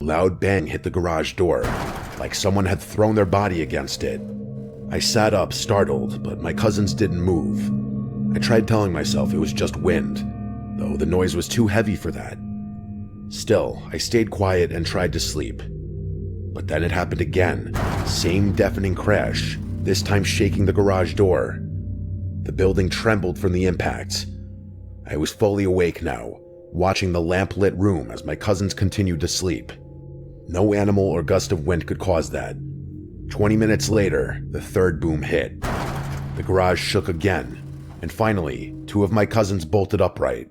loud bang hit the garage door, like someone had thrown their body against it. I sat up, startled, but my cousins didn't move. I tried telling myself it was just wind, though the noise was too heavy for that. Still, I stayed quiet and tried to sleep. But then it happened again, same deafening crash, this time shaking the garage door. The building trembled from the impact. I was fully awake now, watching the lamp-lit room as my cousins continued to sleep. No animal or gust of wind could cause that. 20 minutes later, the third boom hit. The garage shook again, and finally, two of my cousins bolted upright.